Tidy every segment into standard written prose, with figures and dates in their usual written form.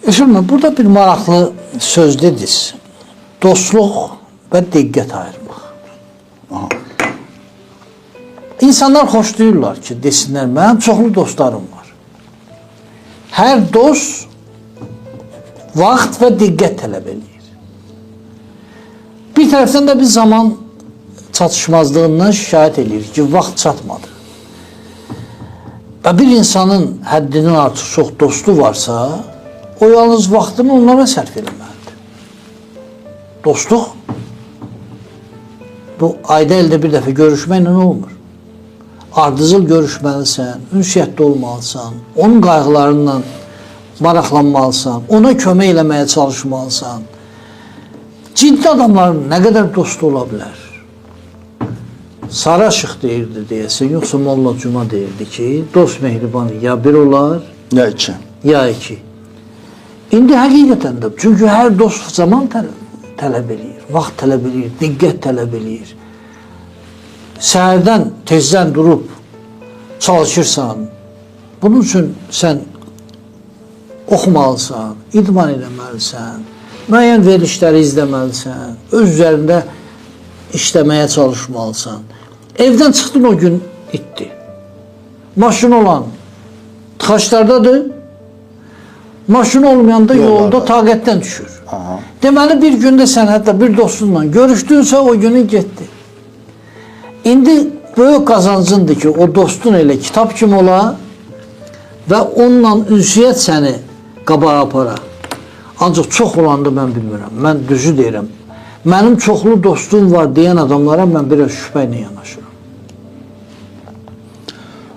Efendim, burada bir maraqlı söz dediniz. Dostluq və diqqət ayırmaq. İnsanlar xoşlayırlar ki, desinlər, mənim çoxlu dostlarım var. Hər dost vaxt və diqqət tələb edir. Bir tərəfdən də bir zaman çatışmazlığından şikayət edir ki, vaxt çatmadı. Və bir insanın həddindən artıq çox dostu varsa, o yalnız vaxtını onlara sərf eləməlidir. Dostluq, bu ayda ildə bir dəfə görüşməklə olmur. Ardıcıl görüşməlisən, ünsiyyətdə olmalısan, onun qayğılarından maraqlanmalısan, ona kömək eləməyə çalışmalısan. Ciddi adamların nə qədər dostu ola bilər? Sarı Aşıq deyirdi deyəsən, yoxsa Molla Cuma deyirdi ki, dost mehribanı ya bir olar, ya iki. Ya iki. İndi həqiqətən də, çünki hər dost zaman tələb edir, vaxt tələb edir, diqqət tələb edir. Səhərdən, tezdən durub çalışırsan, bunun üçün sən oxumalısan, idman eləməlisən, müəyyən verilişləri izləməlisən, öz üzərində işləməyə çalışmalısan. Evdən çıxdın o gün itdi. Maşın olan tıxaçlardadır, maşın olmayanda yolda taqətdən düşür. Aha. Deməli, bir gündə sən hətta bir dostunla görüşdünsə, o günün getdi. İndi böyük qazancındır ki, o dostun elə kitab kimi ola və onunla ünsiyyət səni qabağa apara. Ancaq çox olandı mən bilmirəm. Mən düzü deyirəm. Mənim çoxlu dostum var deyən adamlara mən biraz şübhə ilə yanaşıram.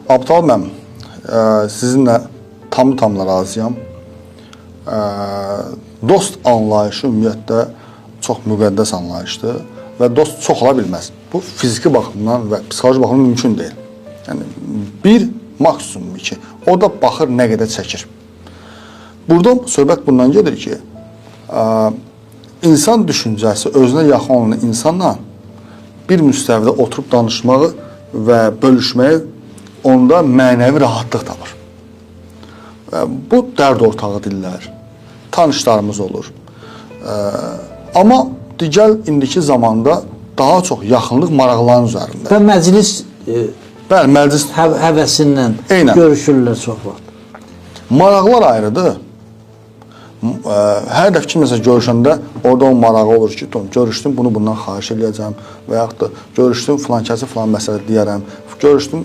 Abtal mən sizinlə tam razıyam. Dost anlayışı ümumiyyətlə çox müqəddəs anlayışdır və dost çox ola bilməz. Bu fiziki baxımdan və psixoloji baxımdan mümkün deyil. Yəni bir maksimum iki. O da baxır nə qədər çəkir. Burada söhbət bundan gedir ki, insan düşüncəsi özünə yaxın olan insanla bir müstəvidə oturub danışmağı və bölüşməyi onda mənəvi rahatlıq tapır. Bu dərd ortağı dillər, tanışlarımız olur. Amma digər indiki zamanda daha çox yaxınlıq maraqların üzərində. Və məclis məclis həvəsindən görüşürlər çox vaxt. Maraqlar ayrıdır. Hər dəfə ki, məsələn, görüşəndə orada o marağı olur ki, görüşdüm, bunu bundan xahiş edəcəm və yaxud da görüşdüm, filan kəsi filan məsələ deyərəm, görüşdüm,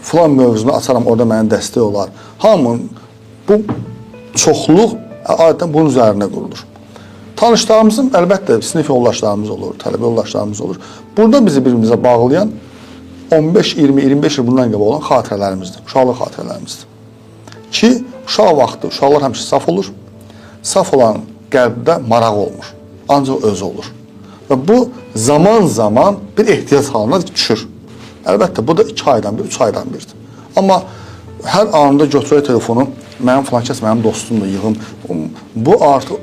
filan mövzunu açaram, orada mənə dəstək olar. Hamının bu çoxluq adətən bunun üzərində qurulur. Tanışlarımızın əlbəttə sinif yoldaşlarımız olur, tələbə yoldaşlarımız olur. Burada bizi bir-birimizə bağlayan 15, 20, 25 il bundan qabaq olan xatirələrimizdir, uşaqlıq xatirələrimizdir. Ki, uşaq vaxtı, uşaqlar həmişə saf olur, saf olan qəlbdə maraq olmur, ancaq özü olur. Və bu zaman bir ehtiyac halına düşür. Əlbəttə, bu da 2 aydan bir, 3 aydan birdir. Amma hər anında götürək telefonu, mənim filan kəs mənim dostumdur, yığım. Bu artıq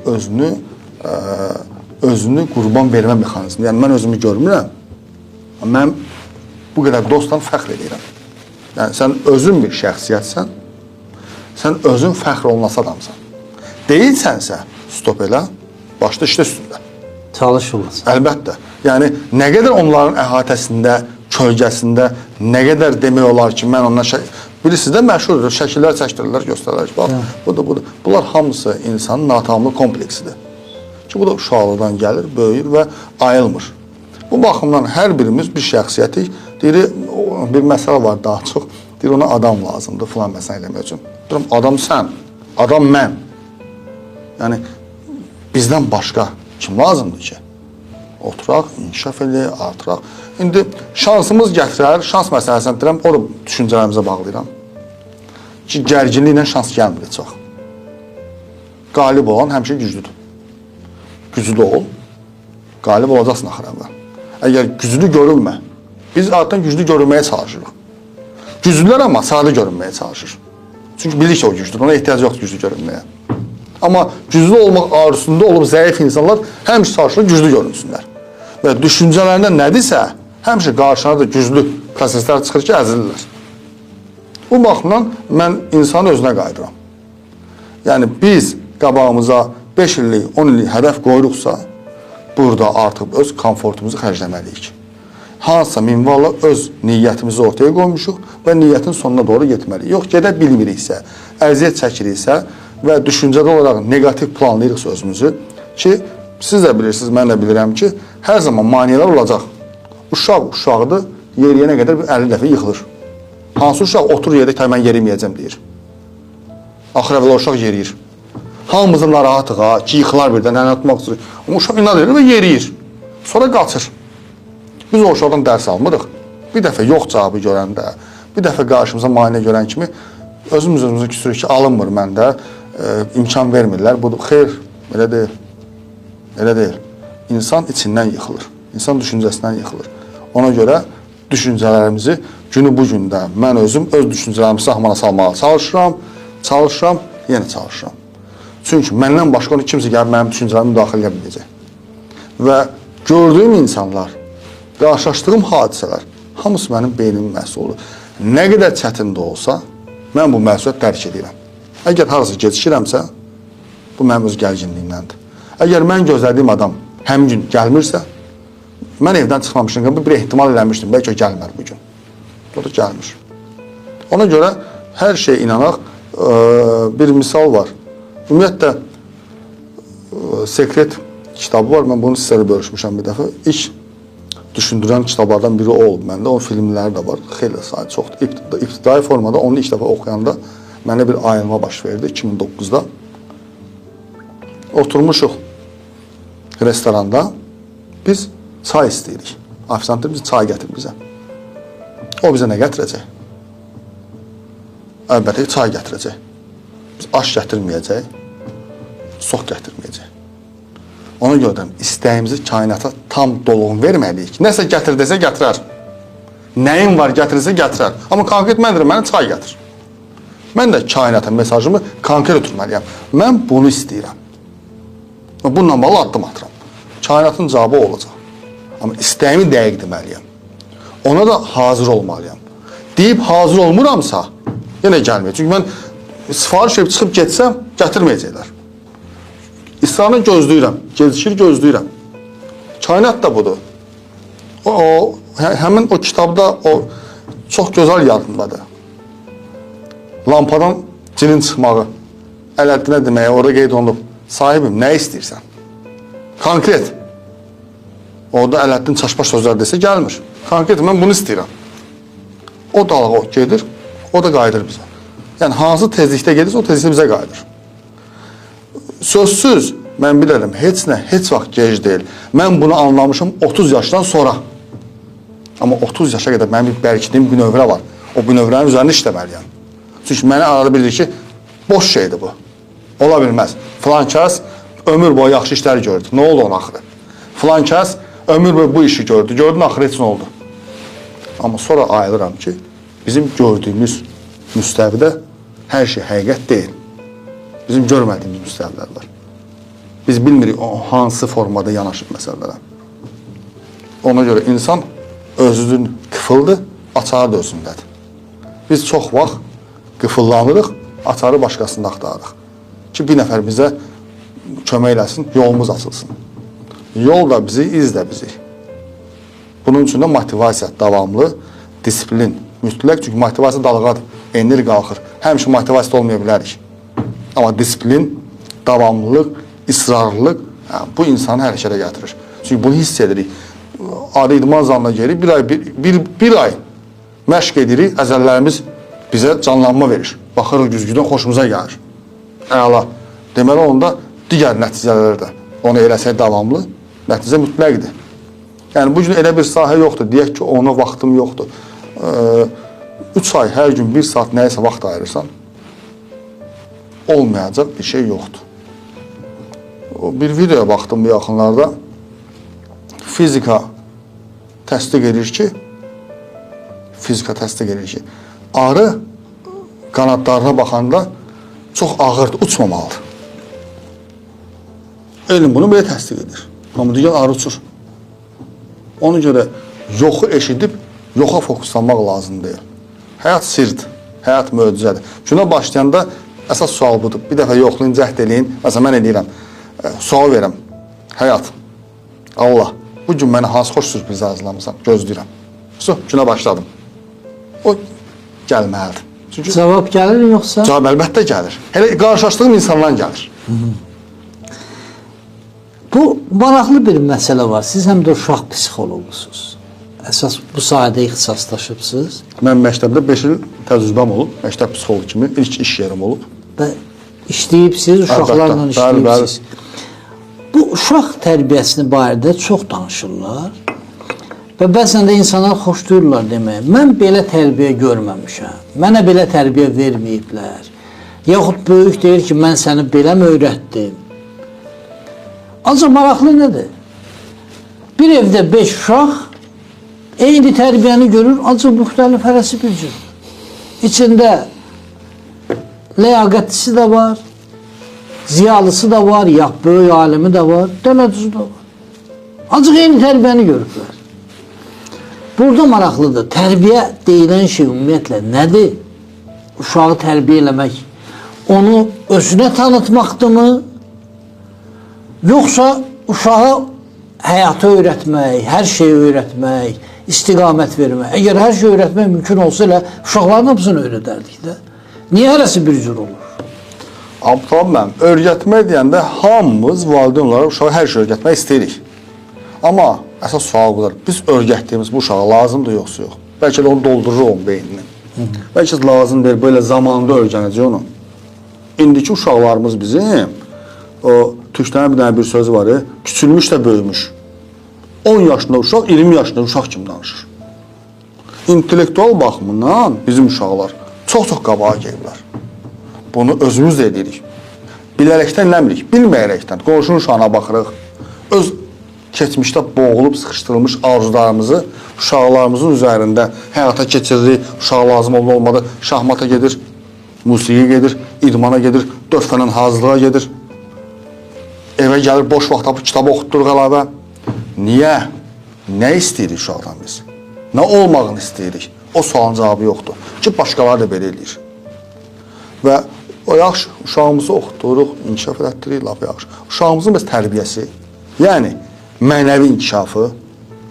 özünü qurban vermə mexanizmi. Yəni, mən özümü görmürəm, mən bu qədər dostla fəxr edirəm. Yəni, sən özün bir şəxsiyyətsən, sən özün fəxr olunası adamsan. Deyilsənsə, stop elə, başda işlə üstündə. Çalış olasın. Əlbəttə. Yəni, nə qədər onların əhatəsində, kölgəsində, nə qədər demək olar ki, mən ondan birisi də məşhurdur, şəkillər çəkdirirlər, göstərirlər ki, bax, budur. Bunlar hamısı insanın natamlıq kompleksidir. Ki, bu da uşaqlıqdan gəlir, böyüyür və ayılmır. Bu baxımdan hər birimiz bir şəxsiyyətik, deyir, bir məsələ var daha çox, deyir, ona adam lazımdır, filan məsələ eləmək üçün. Deyirəm, adam sən, adam mən. Yəni, bizdən başqa kim lazımdır ki? Oturaq, inkişaf eləyək, artıraq. İndi şansımız gətirər, şans məsələsindən deyirəm, o da düşüncələrimizə bağlayıram. Ki, gərginliklə şans gəlmir çox. Qalib olan həmişə güclüdür. Güclü ol, qalib olacaqsın axır əvvəl. Əgər güclü görülmə, biz adətən güclü görülməyə çalışırıq. Güclülər amma sadə görünməyə çalışır. Çünki bilir ki, o güclüdür, ona ehtiyac yoxdur güclü görünməyə. Amma güclü olmaq arzusunda olub zəif insanlar həmişə çalışırlar güclü görünsünlər. Və düşüncələrində nədirsə, həmişə qarşına da güclü proseslər çıxır ki, əzilirlər. Bu baxımdan mən insanı özünə qayıdıram. Yəni biz qabağımıza 5 illik, 10 illik hədəf qoyuruqsa, burada artıq öz komfortumuzu xərcləməliyik. Hansısa minvalla öz niyyətimizi ortaya qoymuşuq və niyyətin sonuna doğru getməliyik. Yox, gedə bilmiriksə, əziyyət çəkiriksə və düşüncədə olaraq negativ planlayırıqsa özümüzü ki, siz də bilirsiniz, mən də bilirəm ki, hər zaman maneələr olacaq. Uşaq uşaqdır, yeriyənə qədər 50 dəfə yıxılır. Hansı uşaq otur yerdə ki, mən yeriməyəcəm deyir. Axır əvvəla uşaq yeriyir. Hamımızı narahatıq ha, ki, yıxılar birdən, əlini atmaq istəyir. Amma uşaq inat edir və yeriyir. Sonra qaçır. Biz o uşaqdan dərs almırıq. Bir dəfə yox cavabı görəndə, bir dəfə qarşımıza maneə görən kimi özümüzü küsürük ki, alınmır məndə, imkan vermirlər. Bu xeyr, elə deyil. Elə deyil. İnsan içindən yıxılır. İnsan düşüncəsindən yıxılır. Ona görə düşüncələrimizi günü bu gündə mən özüm öz düşüncələrimi sahmana salmağa çalışıram, yenə çalışıram. Çünki məndən başqa onu kimsə gəlib mənim düşüncələrimi müdaxilə edə biləcək. Və gördüyüm insanlar, qarşılaşdığım hadisələr, hamısı mənim beynimin məhsuludur. Nə qədər çətin də olsa, mən bu məsuliyyət dərk edirəm. Əgər harası gecikirəmsə, bu mənim öz gərginliyimdəndir. Əgər mən gözlədiyim adam həmin gün gəlmirsə, mən evdən çıxmamışım, bir ehtimal eləmişdim, bəlkə o gəlmər bugün. O da gəlmir. Ona görə hər şey inanaq, bir misal var. Ümumiyyətlə, Sekret kitabı var, mən bunu sizlərlə bölüşmüşəm bir dəfə. İlk düşündürən kitablardan biri o oldu məndə, onun filmləri də var, xeyli sayı çoxdur. İbtidai formada onu ilk dəfə oxuyanda mənə bir ayılma baş verdi 2009-da. Oturmuşuq restoranda, biz çay istəyirik. Ofisantdır, biz çay gətir bizə. O bizə nə gətirəcək? Əlbəttə ki, çay gətirəcək. Biz aş gətirməyəcək, sox gətirməyəcək. Ona görə də istəyimizi kainata tam dolğun verməliyik. Nəsə gətir desə gətirər. Nəyin var gətirirsə gətirər. Amma konkret mən deyirəm, mənə çay gətir. Mən də kainata mesajımı konkret ötürməliyəm. Mən bunu istəyirəm. Bununla bağlı addım atıram. Kainatın cavabı olacaq. Amma istəyimi dəqiq deməliyəm. Ona da hazır olmalıyam. Deyib hazır olmuramsa, yenə gəlməyəcək. Çünki mən sifariş edib çıxıb getsəm, gətirməyəcəklər. İsrarla gözləyirəm, gecikir gözləyirəm. Kainat da budur. Həmin o kitabda o çox gözəl yadımdadır. Lampadan cinin çıxmağı, Ələddinə deməyə orada qeyd olunub. Sahibim, nə istəyirsən? Konkret. Orada Ələddin çaşbaş sözlər desə gəlmir. Konkret, mən bunu istəyirəm. O dalğa o gedir, o da qayıdır bizə. Yəni, hansı tezlikdə gedirsə, o tezlikdə bizə qayıdır. Sözsüz, mən bilirəm, heç nə, heç vaxt gec deyil. Mən bunu anlamışım 30 yaşdan sonra. Amma 30 yaşa qədər mənim bir bərkidiyim bünövrə var. O bünövrənin üzərində işləməliyəm. Çünki mənə arada bilir ki, boş şeydir bu. Ola bilməz. Filan kəs ömür boyu yaxşı işlər gördü. Nə oldu onun axırı? Filan kəs ömür boyu bu işi gördü. Gördün axırı heç nə oldu. Amma sonra ayılıram ki, bizim gördüyümüz müstəvidə hər şey həqiqət deyil. Bizim görmədiyimiz müstəvilər var. Biz bilmirik hansı formada yanaşıb məsələlərə. Ona görə insan özünün qıfıldır, açarı da özündədir. Biz çox vaxt qıfıllanırıq, açarı başqasında axtarırıq. Ki, bir nəfər bizə kömək eləsin, yolumuz açılsın. Yol da bizi, iz də bizi. Bunun üçün də motivasiya davamlı, disiplin mütləq. Çünki motivasiya dalğadır, enir, qalxır. Həmişə motivasiya olmaya bilərik. Amma disiplin, davamlılıq, israrlılıq bu insanı hərəkətə gətirir. Çünki bunu hiss edirik. Adi idman zalına gelirik, bir ay məşq edirik, əzəllərimiz bizə canlanma verir. Baxırıq güzgüdən xoşumuza gəlir. Əla. Deməli, onda digər nəticələr də onu eləsək davamlı, nəticə mütləqdir. Yəni, bu gün elə bir sahə yoxdur. Deyək ki, ona vaxtım yoxdur. 3 ay hər gün 1 saat nəyəsə vaxt ayırırsan, olmayacaq bir şey yoxdur. Bir videoya baxdım bu yaxınlarda. Fizika təsdiq edir ki, arı qanadlarına baxanda çox ağırdır, uçmamalıdır. Elm bunu belə təsdiq edir. Amma digər arı uçur. Ona görə yoxu eşidib, yoxa fokuslanmaq lazım deyil. Həyat sirdir, həyat möcüzədir. Günə başlayanda əsas sual budur. Bir dəfə yoxlayın, cəhd eləyin. Məsələn, mən eləyirəm, sual verirəm. Həyat, Allah, bu gün mənə hansı xoş sürpriz hazırlamısan? Gözləyirəm. Günə başladım. O gəlməlidir. Çünki Cavab gəlir yoxsa? cavab əlbəttə gəlir. Hələ qarşılaşdığım insandan gəlir. Bu maraqlı bir məsələ var. Siz həm də uşaq psixoloqusunuz. Əsas bu sahədə ixtisaslaşıbsınız. Mən məktəbdə 5 il təcrübəm olub. Məktəb psixoloqu kimi ilk iş yerim olub. Və işləyibsiniz, uşaqlarla Əlbəttə, işləyibsiniz. Bu uşaq tərbiyəsini barədə çox danışırlar. Və bəzən də insanlar xoşlayırlar deməyə. Mən belə tərbiyə görməmişəm. Mənə belə tərbiyə verməyiblər. Yaxud böyük deyir ki, mən səni belə mi öyrətdim? Ancaq maraqlı nədir? Bir evdə 5 uşaq eyni tərbiyəni görür, ancaq müxtəlif hərəsi bir cür. İçində ləyaqətlisi də var, ziyalısı da var, ya böyük alimi də var, dələdüzü də var. Ancaq eyni tərbiyəni görürlər. Burada maraqlıdır. Tərbiyə deyilən şey ümumiyyətlə nədir? Uşağı tərbiyə eləmək, onu özünə tanıtmaqdırmı? Yoxsa uşağı həyatı öyrətmək, hər şeyi öyrətmək, istiqamət vermək. Əgər hər şey öyrətmək mümkün olsa elə uşaqların hamısını öyrədərdik də. Niyə hərəsi bir cür olur? Abdullah mənim, öyrətmək deyəndə hamımız valideyn olaraq uşağa hər şey öyrətmək istəyirik. Amma əsas sual budur. Biz öyrətdiyimiz bu uşağa lazımdır yoxsa yox? Bəlkə də onu doldurur onun beynini. Bəlkə də lazım deyil, belə zamanında öyrənəcək onu. İndiki uşaqlarımız bizim, o türklərin bir dənə bir sözü var, küçülmüş də böyümüş. 10 yaşında uşaq, 20 yaşında uşaq kimi danışır. İntellektual baxımından bizim uşaqlar çox-çox qabağa gəlirlər. Bunu özümüz də edirik. Bilərəkdən eləmirik, bilməyərəkdən. Qonşunun uşağına baxırıq. Öz keçmişdə boğulub, sıxışdırılmış arzularımızı uşaqlarımızın üzərində həyata keçiririk. Uşaq lazım olmadı, şahmata gedir, musiqiyə gedir, idmana gedir, 4 fənn hazırlığa gedir. Evə gəlir, boş vaxt tapıb kitabı oxutduruq əlavə. Niyə? Nə istəyirik uşaqdan biz? Nə olmağını istəyirik? O sualın cavabı yoxdur. Ki, başqaları da belə eləyir. Və o yaxşı, uşağımızı oxuturuq, inkişaf elətdirik, laf yaxşı. Uşağımızın biz tərbiyəsi, yəni mənəvi inkişafı,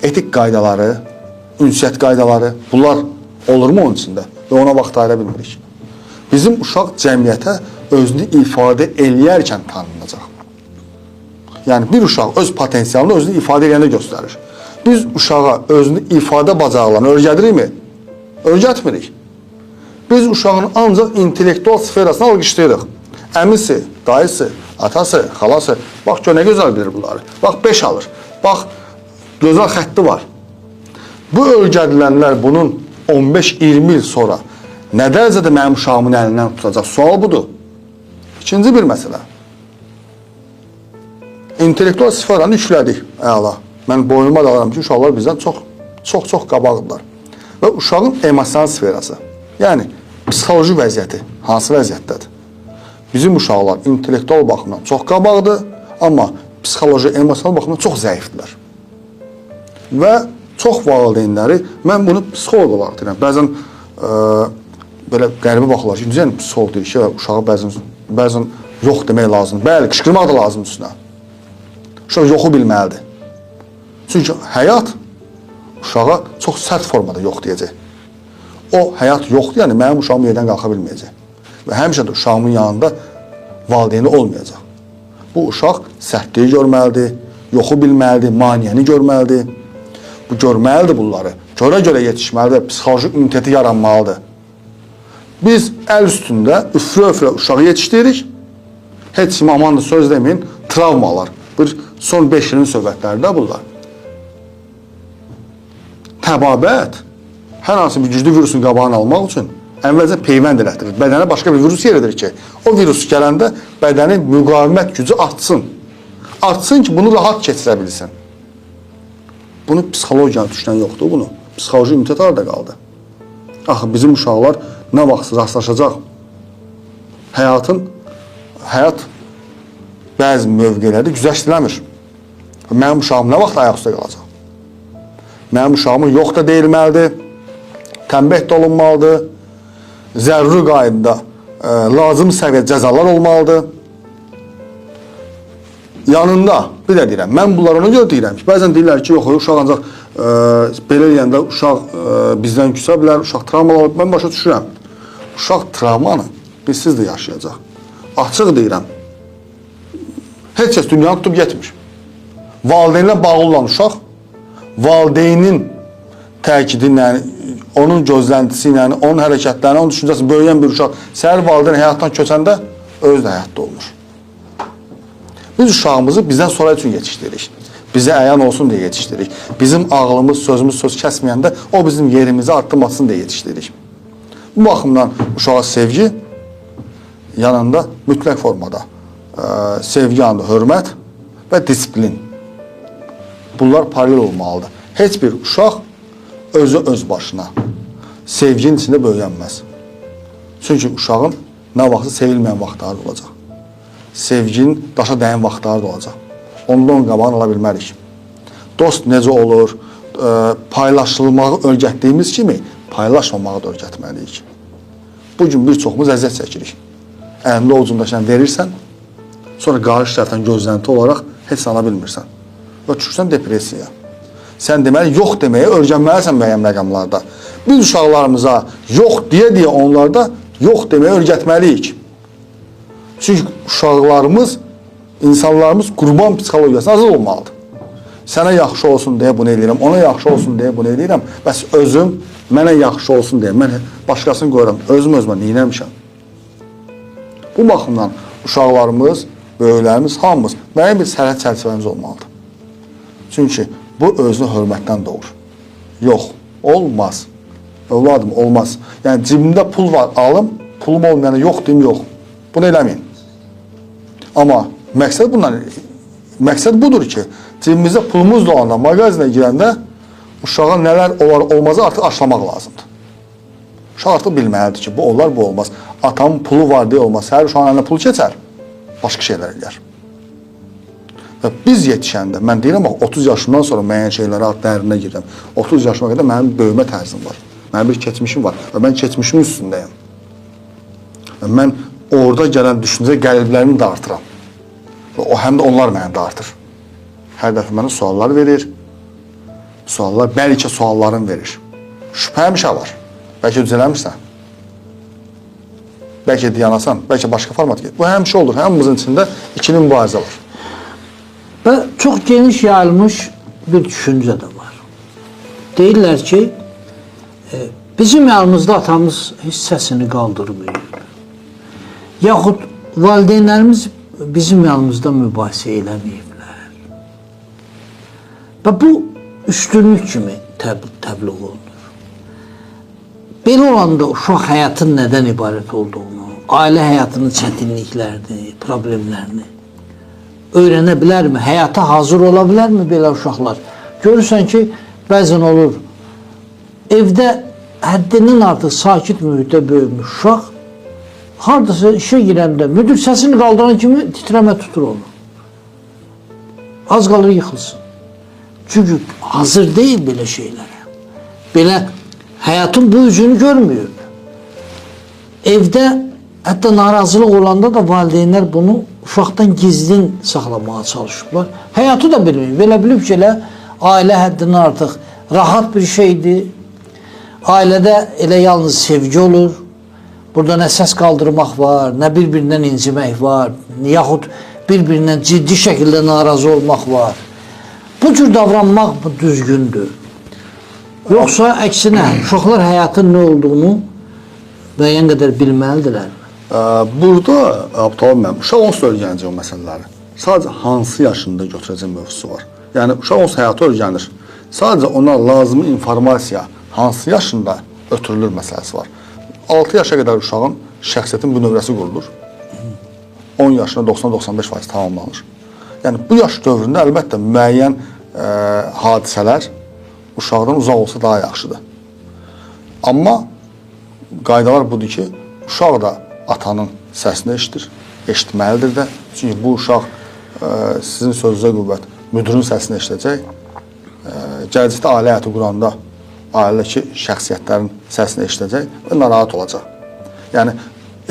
etik qaydaları, ünsiyyət qaydaları, bunlar olurmu onun içində? Və ona vaxt ayıra bilmirik. Bizim uşaq cəmiyyətə özünü ifadə eləyərkən tanınacaq. Yəni bir uşaq öz potensialını özünü ifadə eləyəndə göstərir. Biz uşağa özünü ifadə bacarıqlarını öyrədirikmi? Öyrətmirik. Biz uşağın ancaq intellektual sferasını alqışlayırıq. Əmisi, dayısı, atası, xalası, bax gör nə gözəl bilir bunları. Bax 5 alır, bax gözəl xətti var. Bu öyrədilənlər bunun 15-20 il sonra nə dərəcədə mənim uşağımın əlindən tutacaq? Sual budur. İkinci bir məsələ. İntellektual sferanı yüklədik, əla. Mən boynuma da alıram ki, uşaqlar bizdən çox qabaqdırlar. Və uşağın emosional sferası, yəni psixoloji vəziyyəti hansı vəziyyətdədir? Bizim uşaqlar intellektual baxımdan çox qabaqdır, amma psixoloji, emosional baxımdan çox zəifdirlər. Və çox valideynləri, mən bunu psixoloq olaraq deyirəm, bəzən belə qəribə baxırlar ki, necə psixoloq deyir ki, uşağı bəzən yox demək lazımdır, bəli, qışqırmaq da lazımdır üstünə. Uşaq yoxu bilməlidir. Çünki həyat uşağa çox sərt formada yox deyəcək. O həyat yoxdur, yəni mənim uşağım yerdən qalxa bilməyəcək. Və həmişə də uşağımın yanında valideyni olmayacaq. Bu uşaq sərtliyi görməlidir, yoxu bilməlidir, maniyəni görməlidir. Bu görməlidir bunları. Görə-görə yetişməlidir, psixoloji üniteti yaranmalıdır. Biz əl üstündə üfrə-üfrə uşağı yetişdiririk. Heç kim aman da söz deməyin, travmalar. Bir son 5 ilin söhbətləri də bunlar. Təbabət, hər hansı bir güclü virusun qabağını almaq üçün əvvəlcə peyvənd elətdirir. Bədənə başqa bir virus yeridir ki, o virus gələndə bədənin müqavimət gücü artsın. Artsın ki, bunu rahat keçirə bilsin. Bunu psixologiyanı düşünən yoxdur bunu. Psixoloji ünitət harada qaldı? Axı, bizim uşaqlar nə vaxt rastlaşacaq? Həyat bəzi mövqelərdə güzəşdiləmir. Mənim uşağım nə vaxt ayaq üstə qalacaq? Mənim uşağımın yox da deyilməlidir, tənbih də olunmalıdır, zəruri qaydada lazım səviyyədə cəzalar olmalıdır. Yanında, bir də deyirəm, mən bunları ona görə deyirəm ki, bəzən deyirlər ki, yox, uşaq ancaq belə deyəndə uşaq bizdən küsə bilər, uşaq travmalar olub, mən başa düşürəm. Uşaq travmanı bizsiz də yaşayacaq. Açıq deyirəm, heç kəs dünyanı tutub getmir. Valideynlə bağlı olan uşaq, valideynin təkidi ilə, onun gözləntisi ilə, onun hərəkətlərini, onun düşüncəsi böyüyən bir uşaq səhər valideyn həyatdan köçəndə özü də həyatda olmur. Biz uşağımızı bizdən sonra üçün yetişdiririk. Bizə əyan olsun deyə yetişdiririk. Bizim ağlımız, sözümüz söz kəsməyəndə o bizim yerimizi addım atsın deyə yetişdiririk. Bu baxımdan uşağa sevgi yanında mütləq formada sevgi yanında hörmət və disiplin. Bunlar paralel olmalıdır. Heç bir uşaq özü öz başına sevginin içində böyüyənməz. Çünki uşağın nə vaxtı sevilməyən vaxtları da olacaq. Sevginin daşa dəyən vaxtları da olacaq. Ondan qabağını ala bilmərik. Dost necə olur, paylaşılmağı öyrətdiyimiz kimi paylaşmamağı da öyrətməliyik. Bugün bir çoxumuz əziyyət çəkirik. Əlində ovucundaşına verirsən, sonra qarşı tərəfdən gözlənti olaraq heç ala bilmirsən. Və düşürsən depressiyaya. Sən deməli, yox deməyə öyrənməlisən müəyyən rəqamlarda. Biz uşaqlarımıza yox deyə onlarda yox deməyə öyrətməliyik. Çünki uşaqlarımız, insanlarımız qurban psixologiyasına hazır olmalıdır. Sənə yaxşı olsun deyə bunu eləyirəm, ona yaxşı olsun deyə bunu eləyirəm. Bəs özüm mənə yaxşı olsun deyə, mən başqasını qoyuram, özümə neynəmişəm. Bu baxımdan uşaqlarımız, böyüklərimiz, hamımız müəyyən bir sərhəd çərçivəmiz olmalıdır. Çünki bu özünü hörmətdən doğur. Yox, olmaz. Övladım, olmaz. Yəni cibimdə pul var, alım, pulum olmayana yox deyim, yox. Bunu eləməyin. Amma məqsəd budur ki, cibimizdə pulumuz da olanda, mağazinə girəndə uşağa nələr olar, olmazı artıq aşılamaq lazımdır. Uşaq artıq bilməlidir ki, bu olar, bu olmaz. Atamın pulu var deyə olmaz. Hər uşağın əlinə pul keçər, başqa şeylər eləyər. Və biz yetişəndə, mən deyirəm, 30 yaşımdan sonra müəyyən şeylərə dərinə girəm. 30 yaşıma qədər mənim böyümə tərzim var. Mənim bir keçmişim var və mən keçmişimin üstündəyəm. Və mən orada gələn düşüncə qəliblərimi də artıram. Və o həm də onlar məni də artır. Hər dəfə mənə suallar verir. Suallar, bəlkə suallarım verir. Şübhə həmişə var. Bəlkə düzələmirsən. Bəlkə diyanasan, bəlkə başqa format gedir. Bu həmişə olur. Həmimizin içində ikili mübarizə var. Və çox geniş yayılmış bir düşüncə də var. Deyirlər ki, bizim yanımızda atamız heç səsini qaldırmıyor. Yaxud valideynlərimiz bizim yanımızda mübahisə eləməyiblər. Və bu üstünlük kimi təbliğ olunur. Belə olanda uşaq həyatın nədən ibarət olduğunu, ailə həyatının çətinliklərini, problemlərini öyrənə bilərmi? Həyata hazır ola bilərmi belə uşaqlar? Görürsən ki, bəzən olur, evdə həddindən artıq sakit mühitdə böyümüş uşaq, haradasa işə girəndə, müdür səsini qaldıran kimi titrəmə tutur onu. Az qalır yıxılsın. Çünki hazır deyil belə şeylərə. Belə həyatın bu üzünü görmüyor. Evdə hətta narazılıq olanda da valideynlər bunu uşaqdan gizlin saxlamağa çalışıblar. Həyatı da bilmir. Belə bilib ki, elə ailə həddindən artıq rahat bir şeydir. Ailədə elə yalnız sevgi olur. Burada nə səs qaldırmaq var, nə bir-birindən incimək var, yaxud bir-birindən ciddi şəkildə narazı olmaq var. Bu cür davranmaq düzgündür. Yoxsa əksinə, uşaqlar həyatın nə olduğunu müəyyən qədər bilməlidirlər. Burada, Abdullah müəllim, uşaq onsuz öyrənəcək o məsələləri. Sadəcə hansı yaşında götürəcək mövzusu var. Yəni, uşaq onsuz həyatı öyrənir. Sadəcə ona lazımı informasiya hansı yaşında ötürülür məsələsi var. 6 yaşa qədər uşağın şəxsiyyətin bu növrəsi qurulur. 10 yaşında 90-95% tamamlanır. Yəni, bu yaş dövründə əlbəttə müəyyən hadisələr uşaqdan uzaq olsa daha yaxşıdır. Amma qaydalar budur ki, uşaq da atanın səsini eşitməlidir də. Çünki bu uşaq sizin sözünüzə qüvvət, müdürün səsini eşidəcək. Gələcəkdə ailə həyatı quranda ailədəki şəxsiyyətlərin səsini eşidəcək və narahat olacaq. Yəni,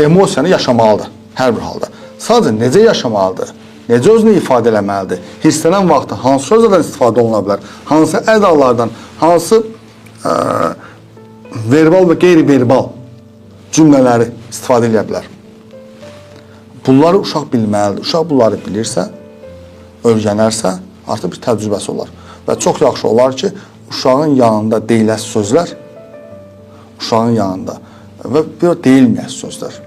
emosiyanı yaşamalıdır hər bir halda. Sadəcə necə yaşamalıdır, necə özünü ifadə eləməlidir, hisslənən vaxtda hansı sözlərdən istifadə oluna bilər, hansı ədalardan, hansı verbal və qeyri-verbal cümlələri istifadə edə bilər. Bunları uşaq bilməlidir. Uşaq bunları bilirsə, öyrənərsə, artıq bir təcrübəsi olar. Və çox yaxşı olar ki, uşağın yanında deyiləsi sözlər, uşağın yanında və bir deyilməyəsi sözlər.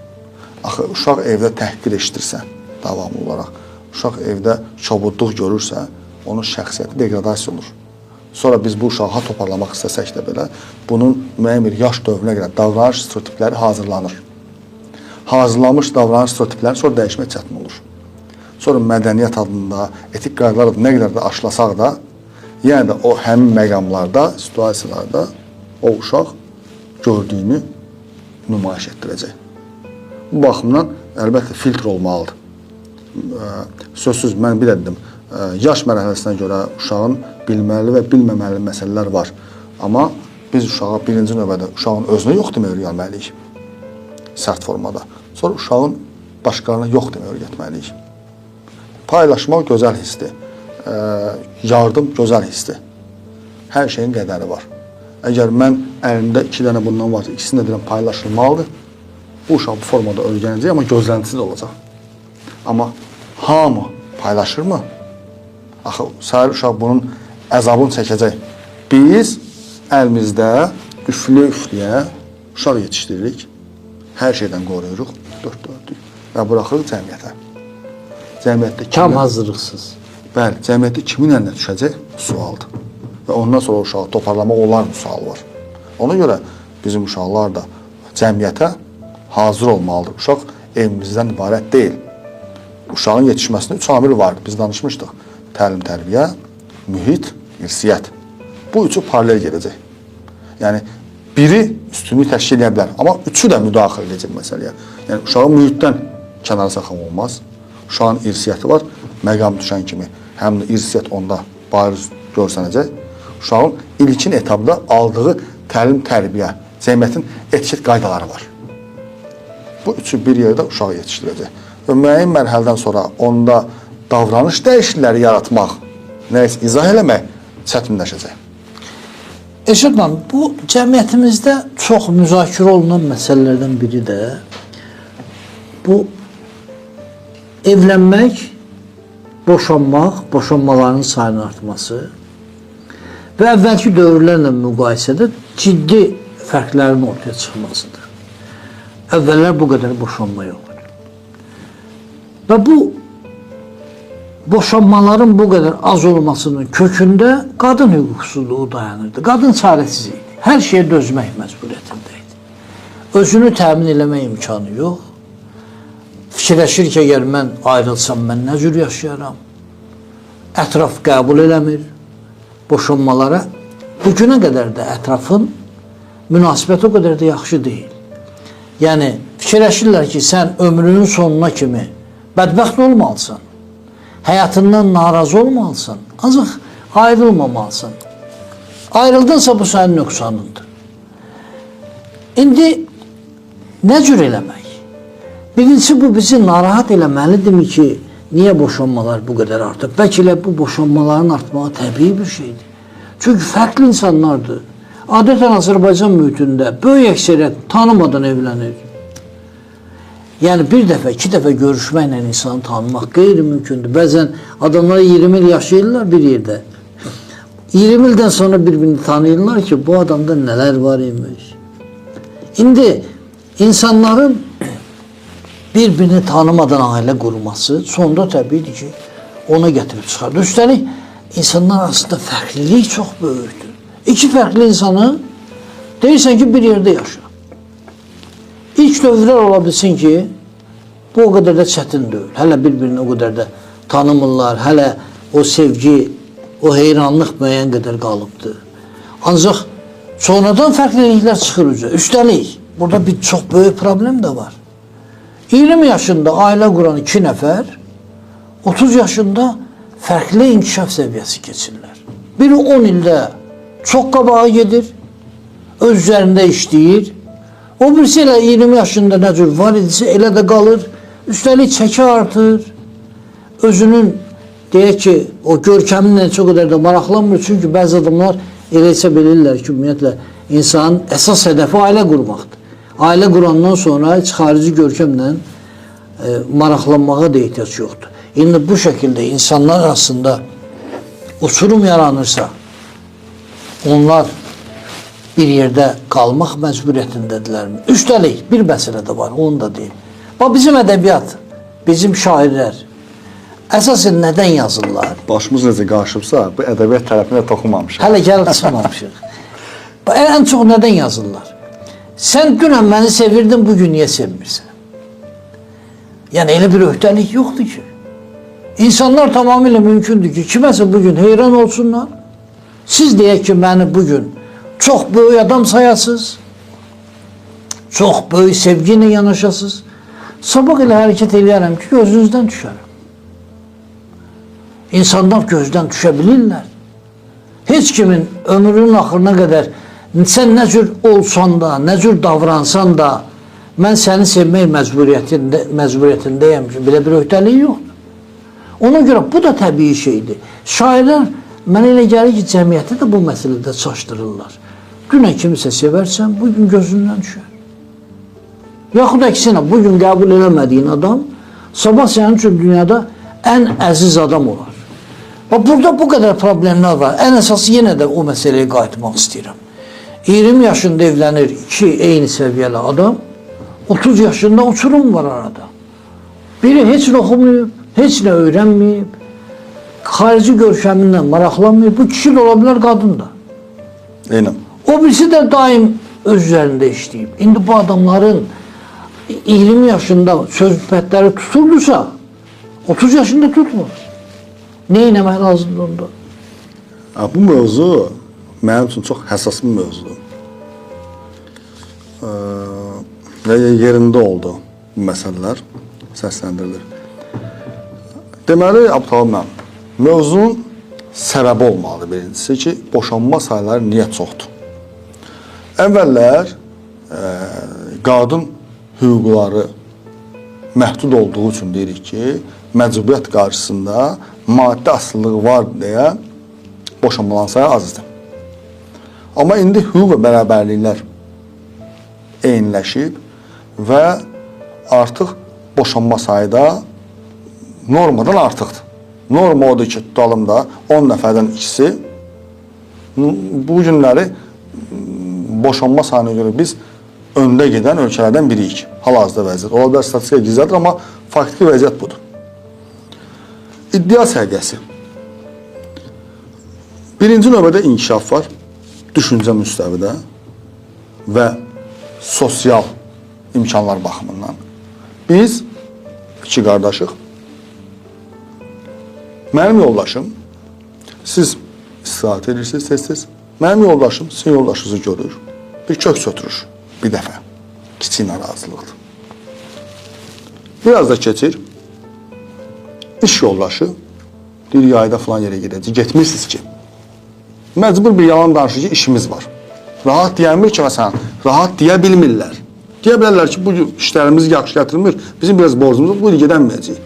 Axı, uşaq evdə təhqir eşidirsə, davamlı olaraq, uşaq evdə çobudluq görürsə, onun şəxsiyyəti degradasiya olur. Sonra biz bu uşağı toparlamaq istəsək də belə, bunun müəyyən bir yaş dövrünə görə davranış stereotipləri hazırlanır. Hazırlanmış davranış stereotipləri sonra dəyişmək çətin olur. Sonra mədəniyyət adında, etik qaydalar adında nə qədər də aşılasaq da, yenə də o həmin məqamlarda, situasiyalarda o uşaq gördüyünü nümayiş etdirəcək. Bu baxımdan əlbəttə filtr olmalıdır. Sözsüz mən bir dedim, yaş mərhələsinə görə uşağın bilməli və bilməməli məsələlər var. Amma biz uşağa birinci növbədə uşağın özünə yox demək öyrənməliyik. Sərt formada. Sonra uşağın başqalarına yox demək öyrətməliyik. Paylaşmaq gözəl hissdir. Yardım gözəl hissdir. Hər şeyin qədəri var. Əgər mən əlimdə 2 dənə bundan varsa, ikisini də deyirəm paylaşılmalıdır. Bu uşaq bu formada öyrənəcək, amma gözləntisi də olacaq. Amma hamı paylaşırmı? Axı, səhər uşaq bunun əzabını çəkəcək. Biz əlimizdə üfləyə uşaq yetişdiririk. Hər şeydən qoruyuruq, dörd dördük və buraxırıq cəmiyyətə. Cəmiyyətdə Tam hazırlıqsız. Bəli, cəmiyyətdə kimin əlinə düşəcək? Sualdır. Və ondan sonra uşağı toparlamaq olar mı sual var. Ona görə bizim uşaqlar da cəmiyyətə hazır olmalıdır. Uşaq evimizdən ibarət deyil. Uşağın yetişməsində 3 amil var. Biz danışmışdıq. Təlim, tərbiyə, mühit, irsiyyət. Bu üçü paralel gedəcək. Yəni, biri üstünlüyü təşkil edə bilər. Amma üçü də müdaxilə edəcək məsələyə. Yəni, uşağı mühitdən kənara saxlama olmaz. Uşağın irsiyyəti var. Məqam düşən kimi həm də irsiyyət onda bariz görsənəcək. Uşağın ilkin etapda aldığı təlim, tərbiyə, cəmiyyətin etiket qaydaları var. Bu üçü bir yerdə uşağı yetişdirəcək. Və müəyyən mərhələdən sonra onda davranış dəyişiklikləri yaratmaq, nəyisə izah eləmək çətinləşəcək. Eşitməm, bu cəmiyyətimizdə çox müzakirə olunan məsələlərdən biri də bu evlənmək, boşanmaq, boşanmaların sayının artması və əvvəlki dövrlərlə müqayisədə ciddi fərqlərin ortaya çıxmasıdır. Əvvəllər bu qədər boşanma yoxdur. Və bu boşanmaların bu qədər az olmasının kökündə qadın hüquqsuzluğu dayanırdı. Qadın çarəsiz idi. Hər şeyə dözmək məcburiyyətində idi. Özünü təmin eləmək imkanı yox. Fikirləşir ki, əgər mən ayrılsam, mən nə cür yaşayaram? Ətraf qəbul eləmir boşanmalara. Bugünə qədər də ətrafın münasibəti o qədər də yaxşı deyil. Yəni, fikirləşirlər ki, sən ömrünün sonuna kimi bədbəxt olmalısan, həyatından narazı olmalısan, ancaq ayrılmamalısan. Ayrıldınsa bu sənin nöqsanındır. İndi nə cür eləmək? Birincisi, bu bizi narahat eləməlidirmi ki, niyə boşanmalar bu qədər artıb? Bəlkə elə bu boşanmaların artmağı təbii bir şeydir. Çünki fərqli insanlardır. Adətən Azərbaycan mühitində böyük əksəriyyət tanımadan evlənir. Yəni bir dəfə, 2 dəfə görüşməklə insanı tanımaq qeyri-mümkündür. Bəzən adamlar 20 il yaşayırlar bir yerdə. 20 ildən sonra bir-birini tanıyırlar ki, bu adamda nələr var imiş. İndi insanların bir-birini tanımadan ailə qurması sonda təbiidir ki, ona gətirib çıxardır. Üstəlik, insanlar arasında fərqlilik çox böyükdür. 2 fərqli insanı deyirsən ki, bir yerdə yaşa. İlk dövrlər ola bilsin ki, bu o qədər də çətin deyil. Hələ bir-birini o qədər də tanımırlar, hələ o sevgi, o heyranlıq müəyyən qədər qalıbdır. Ancaq sonradan fərqliliklər çıxır üzə. Üstəlik, burada bir çox böyük problem də var. 20 yaşında ailə quran 2 nəfər, 30 yaşında fərqli inkişaf səviyyəsi keçirlər. Biri 10 ildə çox qabağa gedir, öz üzərində işləyir, O birisi elə 20 yaşında nə cür var idisə elə də qalır. Üstəlik çəki artır. Özünün deyək ki, o görkəminlə çox qədər də maraqlanmır. Çünki bəzi adamlar elə isə bilirlər ki, ümumiyyətlə insanın əsas hədəfi ailə qurmaqdır. Ailə qurandan sonra heç xarici görkəmlə maraqlanmağa da ehtiyac yoxdur. İndi bu şəkildə insanlar arasında uçurum yaranırsa, onlar bir yerdə qalmaq məcburiyyətindədirlərmi? Üstəlik, bir məsələ də var, onu da deyim. Bax, bizim ədəbiyyat, bizim şairlər əsasən nədən yazırlar? Başımız necə qarışıbsa, bu ədəbiyyat tərəfinə toxunmamışıq. Hələ gəlib çıxmamışıq. Ən çox nədən yazırlar? Sən dünən məni sevirdin, bugün niyə sevmirsən? Yəni, elə bir öhdəlik yoxdur ki. İnsanlar tamamilə mümkündür ki, kiməsə bugün heyran olsunlar. Siz deyək ki, məni bugün çox böyük adam sayasınız, çox böyük sevgi ilə yanaşasınız. Sabah elə hərəkət edərəm ki, gözünüzdən düşərəm. İnsanlar gözdən düşə bilirlər. Heç kimin ömrünün axırına qədər sən nə cür olsan da, nə cür davransan da, mən səni sevmək məcburiyyətindəyəm ki, belə bir öhdəliyi yoxdur. Ona görə bu da təbii şeydir. Şairlər, mənə elə gəlir ki, cəmiyyəti də bu məsələdə çaşdırırlar. Dünən kimisə sevərsən, bugün gözündən düşər. Yaxud əksinə, bugün qəbul eləmədiyin adam, sabah sənin üçün dünyada ən əziz adam olar. Burada bu qədər problemlər var. Ən əsası yenə də o məsələyə qayıtmaq istəyirəm. 20 yaşında evlənir iki eyni səviyyəli adam, 30 yaşında uçurum var arada. Biri heç nə oxumayıb, heç nə öyrənməyib, xarici görkəmindən maraqlanmayıb, bu kişi də ola bilər, qadın da. Eynəm. O birisi də daim öz üzərində işləyib. İndi bu adamların 20 yaşında söhbətləri tutuldusa, 30 yaşında tutmur. Nə etmək lazımdır onda? Bu mövzu mənim üçün çox həssas bir mövzudur. Və yerində oldu bu məsələlər, səsləndirilir. Deməli, Abdullah müəllim, mövzunun səbəbi olmalıdır birincisi ki, boşanma sayıları niyə çoxdur? Əvvəllər qadın hüquqları məhdud olduğu üçün deyirik ki, məcburiyyət qarşısında maddi asılılığı var deyə boşanmaların sayı azdır. Amma indi hüquq və bərabərliklər eyniləşib və artıq boşanma sayı da normadan artıqdır. Norma odur ki, tutalım da 10 nəfərdən ikisi bu günləri boşanma sayına görə biz öndə gedən ölkələrdən biriyik. Hal-hazırda vəziyyət. Ola bilər statistika gizlədir, amma faktiki vəziyyət budur. İddia səviyyəsi. Birinci növbədə inkişaf var, düşüncə müstəvidə və sosial imkanlar baxımından. Biz iki qardaşıq. Mənim yoldaşım, siz istirahət edirsiniz tez-tez. Mənim yoldaşım sizin yoldaşınızı görür, bir kök götürür bir dəfə. Kiçik narazılıqdır. Biraz da keçir. İş yoldaşı deyir, yayda falan yerə gedəcək. Getmirsiniz ki. Məcbur bir yalan danışır ki, işimiz var. Rahat deyəmir ki, məsələn, rahat deyə bilmirlər. Deyə bilərlər ki, bu işlərimiz yaxşı gətirmir, bizim biraz borcumuz var, bu il gedəməyəcək.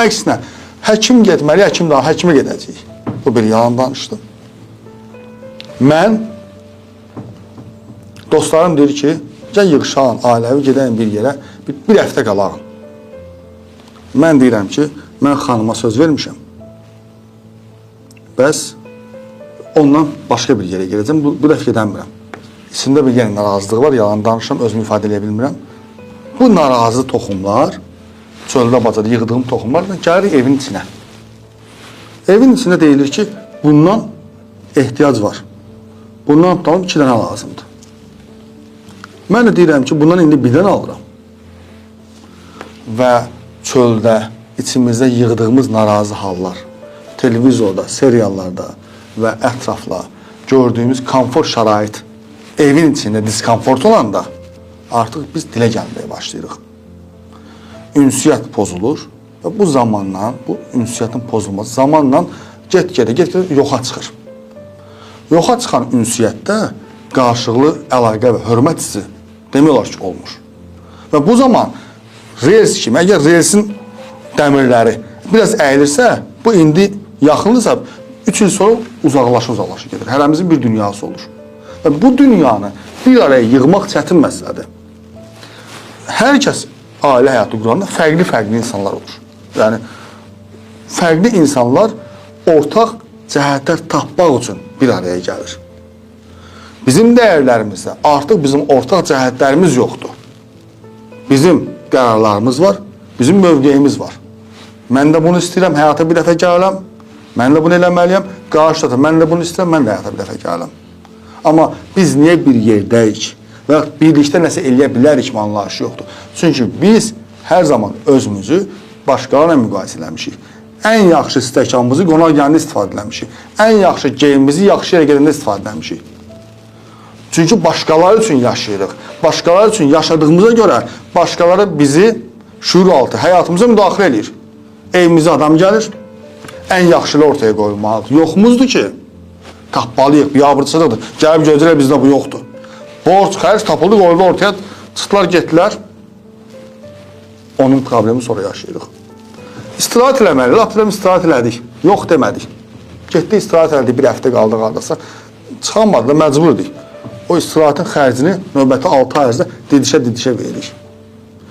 Əksinə, həkim getməli, həkim daha həkimə gedəcək. Bu bir yalan danışdı. Mən, dostlarım deyir ki, gəl yığışan, ailəvi gedəyim bir yerə, bir həftə qalarım. Mən deyirəm ki, mən xanıma söz vermişəm. Bəs ondan başqa bir yerə gedəcəm, bu dəfə gedəmirəm. İçində bir yenə narazılığı var, yalan danışıram, özümü ifadə edə bilmirəm. Bu narazı toxumlar, çöldə bacada yığdığım toxumlar gəlir evin içinə. Evin içində deyilir ki, bundan ehtiyac var. Bundan tutalım 2 dənə lazımdır. Mən də deyirəm ki, bundan indi 1 dənə alıram. Və çöldə, içimizdə yığdığımız narazı hallar, televizorda, seriallarda və ətrafla gördüyümüz komfort şərait evin içində diskomfort olanda artıq biz dilə gəlməyə başlayırıq. Ünsiyyət pozulur və bu zamanla, bu ünsiyyətin pozulması zamanla get-gedə yoxa çıxır. Yoxa çıxan ünsiyyətdə qarşılıqlı əlaqə və hörmət hissi Demək olar ki, olmur. Və bu zaman rels kimi, əgər relsin dəmirləri biraz əyilirsə, bu indi yaxınlısa 3 il sonra uzaqlaşa gedir. Hərəmizin bir dünyası olur. Və bu dünyanı bir araya yığmaq çətin məsələdir. Hər kəs ailə həyatı quranda fərqli insanlar olur. Yəni, fərqli insanlar ortaq cəhətlər tapmaq üçün bir araya gəlir. Bizim dəyərlərimizdə artıq bizim ortaq cəhətlərimiz yoxdur. Bizim qərarlarımız var, bizim mövqeyimiz var. Mən də bunu istəyirəm, həyata bir dəfə gələm, mən də bunu eləməliyəm, qarşı da mən də bunu istəyirəm, mən də həyata bir dəfə gələm. Amma biz niyə bir yerdəyik və birlikdə nəsə eləyə bilərik mi anlayışı yoxdur. Çünki biz hər zaman özümüzü başqalarına müqayisə eləmişik. Ən yaxşı stəkanımızı qonaq gəlində istifadə eləmişik. Ən yaxşı geyimimizi yaxşı yerə gedəndə istifadə eləmişik. Çünki başqaları üçün yaşayırıq. Başqaları üçün yaşadığımıza görə başqaları bizi şuur altı, həyatımıza müdaxilə edir. Evimizə adam gəlir, ən yaxşılı ortaya qoyulmalıdır. Yoxumuzdur ki, tapmalıyıq, biabırçılıqdır. Gəlib gözlərə bizdə bu yoxdur. Borc, xərc tapıldı, qoyuldu ortaya, çıxdılar, getdilər. Onun problemi sonra yaşayırıq. İstirahət eləməli, lap istirahət elədik. Yox demədik. Getdik, istirahət elədik, bir həftə qaldıq ardasa. Çıxanmadı da məcburdik. O istirahətin xərcini növbəti 6 ay ərzində didişə veririk.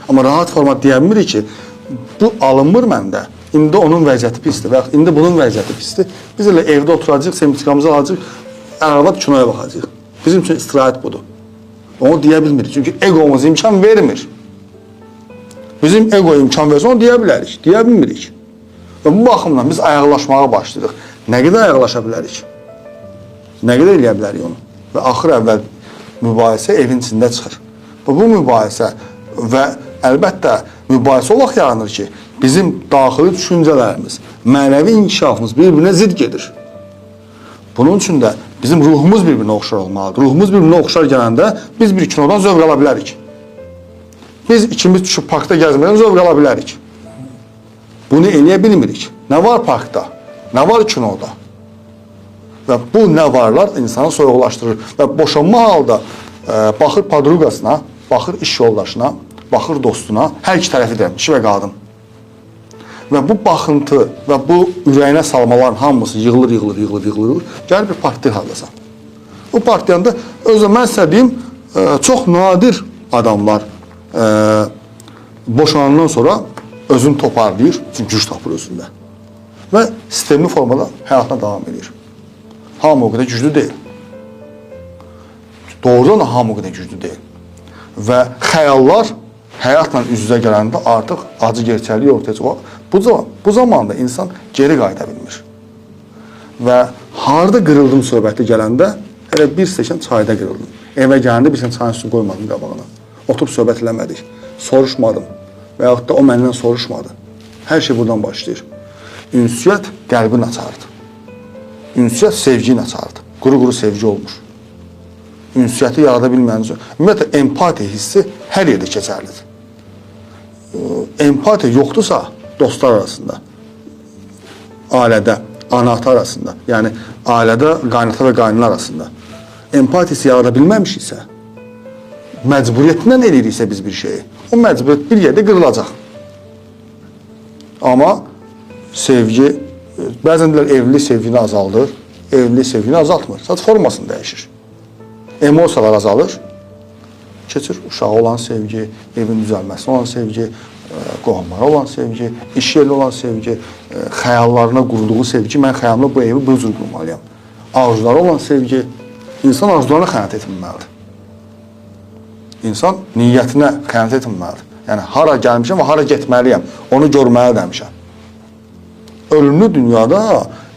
Amma rahat format deyəmirik ki, bu alınmır məndə. İndi onun vəziyyəti pisdir və indi bunun vəziyyəti pisdir. Biz elə evdə oturacaq, semtikamızı alacaq, əravad kinoya baxacaq. Bizim üçün istirahət budur. Onu deyə bilmirik. Çünki egomuz imkan vermir. Bizim ego imkan versə onu deyə bilərik. Deyə bilmirik. Və bu baxımdan biz ayaqlaşmağa başlayırıq. Nə qədər ayaqlaşa bilərik? Nə qədər eləyə bilərik onu? Və axır əvvəl mübahisə evin içində çıxır. Və bu mübahisə və əlbəttə mübahisə olaq yaranır ki, bizim daxili düşüncələrimiz, mənəvi inkişafımız bir-birinə zid gedir. Bunun üçün də bizim ruhumuz bir-birinə oxşar olmalıdır. Ruhumuz bir-birinə oxşar gələndə biz bir kinodan zövq ala bilərik. Biz ikimiz düşüb parkda gəzməkdən zövq ala bilərik. Bunu eləyə bilmirik. Nə var parkda? Nə var kinoda? Və bu nə varlar insanı soyuqlaşdırır. Və boşanma halda baxır padruqasına, baxır iş yoldaşına, baxır dostuna, hər iki tərəfi də, kişi və qadın. Və bu baxıntı və bu ürəyinə salmaların hamısı yığılır, gəlir bir partiya haldasan. Bu partiyanda özü mən istədiyim çox nadir adamlar boşanandan sonra özünü toparlayır, çünki güc tapır özündə. Və sistemli formada həyatına davam edir. Hamı o qədər güclü deyil. Doğrudan da hamı o qədər güclü deyil. Və xəyallar həyatla üz-üzə gələndə artıq acı gerçəkliyi ortaya çıxır. Bu zamanda insan geri qayıda bilmir. Və harada qırıldım söhbəti gələndə, hələ bir stəkan çayda qırıldım. Evə gələndə bir stəkan çayın üstünü qoymadım qabağına. Oturub söhbət eləmədik. Soruşmadım. Və yaxud da o məndən soruşmadı. Hər şey buradan başlayır. Ünsiyyət qəlbin açardı. Ünsiyyət sevgi ilə açardı. Quru sevgi olmur. Ünsiyyəti yarada bilməyəniz. Ümumiyyətlə, empatiya hissi hər yerdə keçərlidir. Empatiya yoxdursa dostlar arasında, ailədə, ana-ata arasında, yəni ailədə qaynata və qaynana arasında empatiyası yarada bilməmişiksə, məcburiyyətindən eləyiriksə biz bir şeyi, o məcburiyyət bir yerdə qırılacaq. Amma sevgi, bəzən deyirlər evlilik sevgini azaldır, evlilik sevgini azaltmır. Sadəcə formasını dəyişir. Emosiyalar azalır, keçir uşağa olan sevgi, evin düzəlməsi olan sevgi, qohumlara olan sevgi, iş yerli olan sevgi, xəyallarına qurduğu sevgi, mən xəyalımda bu evi bu cür qurmalıyam. Arzuları olan sevgi, insan arzularına xəyanət etməməlidir. İnsan niyyətinə xəyanət etməməlidir. Yəni, hara gəlmişəm və hara getməliyəm, onu görməli demişəm. Ölümlü dünyada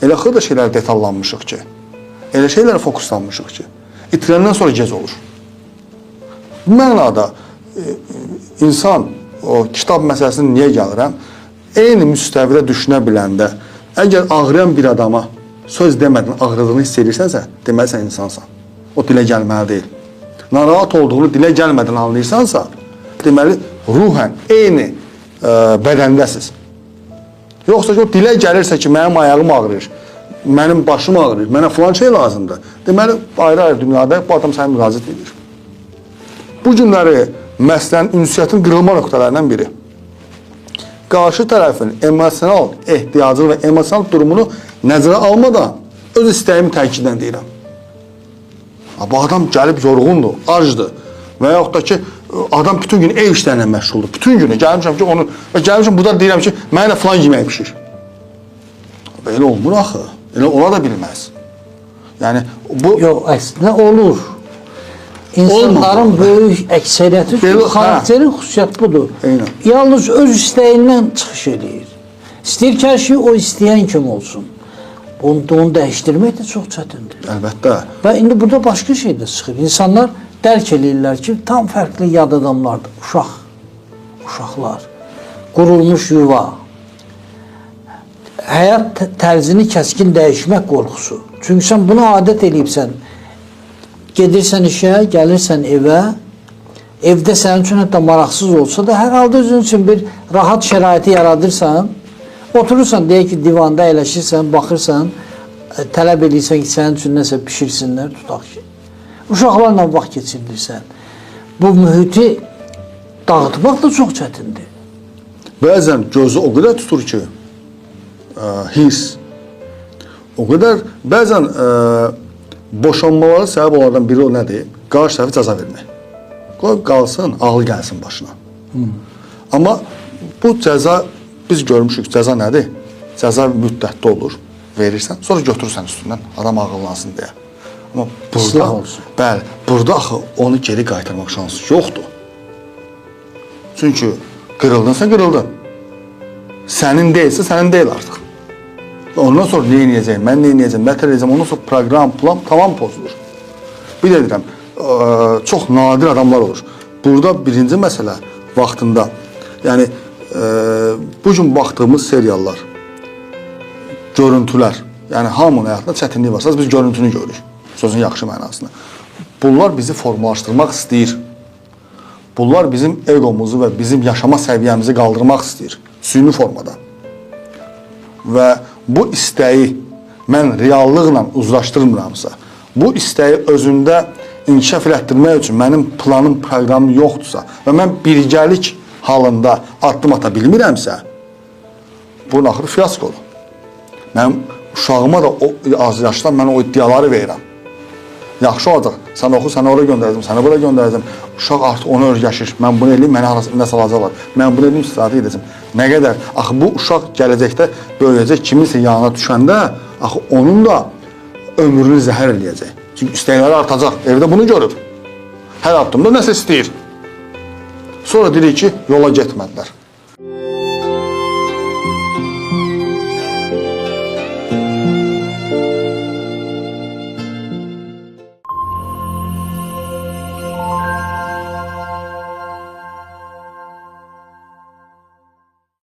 elə xırda şeylər detallanmışıq ki, elə şeylərə fokuslanmışıq ki, itirəndən sonra gec olur. Bu mənada insan o kitab məsələsini niyə gəlirəm? Eyni müstəvirə düşünə biləndə, əgər ağrıyan bir adama söz demədən ağrıdığını hiss edirsənsə, deməli sən insansan. O dilə gəlməli deyil. Narahat olduğunu dilə gəlmədən anlayırsansa, deməli ruhən eyni bədəndəsiz. Yoxsa ki, o dilə gəlirsə ki, mənim ayağım ağrıyır, mənim başım ağrıyır, mənə filan şey lazımdır. Deməli, ayrı-ayrı dünyada bu adam səni müraciət edir. bu günləri məsələnin ünsiyyətin qırılma nöqtələrindən biri. Qarşı tərəfin emosional ehtiyacını və emosional durumunu nəzərə almadan öz istəyimi təkidlə deyirəm. Bu adam gəlib yorğundur, acdır və yaxud da ki, adam bütün gün ev işlərlə məşğuldur. Bütün günü gəlmişəm ki, onu və gəlmişəm burada deyirəm ki, mənə də filan yemək pişir. Elə olmur axı. Elə ola da bilməz. Yəni bu Yox, əslində olur. İnsanların böyük əksəriyyəti xarakterin xüsusiyyəti budur. Eynən. Yalnız öz istəyindən çıxış edir. İstəyir ki, hər şey o istəyən kimi olsun. Onu dəyişdirmək də çox çətindir. əlbəttə. Və indi burada başqa şey də çıxır. İnsanlar dərk edirlər ki, tam fərqli yad adamlardır. Uşaqlar, qurulmuş yuva, həyat tərzini kəskin dəyişmək qorxusu. Çünki sən buna adət edibsən. Gedirsən işə, gəlirsən evə, evdə sənin üçün hətta maraqsız olsa da, hər halda özün üçün bir rahat şəraiti yaradırsan, oturursan, deyək ki, divanda əyləşirsən, baxırsan, tələb edirsən ki, sənin üçün nəsə pişirsinlər, tutaq ki. Uşaqlarla vaxt keçirirsən. Bu mühiti dağıtmaq da çox çətindir. Bəzən gözü o qədər tutur ki, his, o qədər, bəzən boşanmalara səbəb olardan biri o nədir? Qarşı tərəfi cəza vermək. Qoy qalsın, ağlı gəlsin başına. Amma bu cəza, biz görmüşük, cəza nədir? Cəza müddətli olur, verirsən, sonra götürürsən üstündən, adam ağıllansın deyə. Amma burada, bəli, burada axı onu geri qaytarmaq şansı yoxdur. Çünki qırıldınsa qırıldın. Sənin deyilsə, sənin deyil artıq. Ondan sonra nə edəcəyim, mən nə edəcəyim, nə edəcəyim, ondan sonra proqram, plan tamam pozulur. Bir də deyirəm, çox nadir adamlar olur. Burada birinci məsələ vaxtında, yəni bu gün baxdığımız seriallar, görüntülər, yəni hamının həyatında çətinlik varsa, biz görüntünü görürük, sözün yaxşı mənasında. Bunlar bizi formalaşdırmaq istəyir. Bunlar bizim egomuzu və bizim yaşama səviyyəmizi qaldırmaq istəyir, süni formada. Və bu istəyi mən reallıqla uzlaşdırmıramsa, bu istəyi özündə inkişaf elətdirmək üçün mənim planım, proqramım yoxdursa və mən birgəlik halında addım ata bilmirəmsə, bunun axırı fiyaskodur. Mənim uşağıma da az yaşdan mən o iddiaları verirəm. Yaxşı olacaq, sən oxu, səni oraya göndərəcəm, səni buraya göndərəcəm. Uşaq artıq onu öyrəşir, mən bunu eləyim, mənə nəsə alacaqlar. Mən bunu eləyim, istifadə edəcəm. Nə qədər? Axı bu uşaq gələcəkdə böyüyəcək, kiminsə yanına düşəndə, axı onun da ömrünü zəhər eləyəcək. Çünki istəkləri artacaq, evdə bunu görüb. Hər addımda nəsə istəyir. Sonra deyirik ki, yola getmədilər.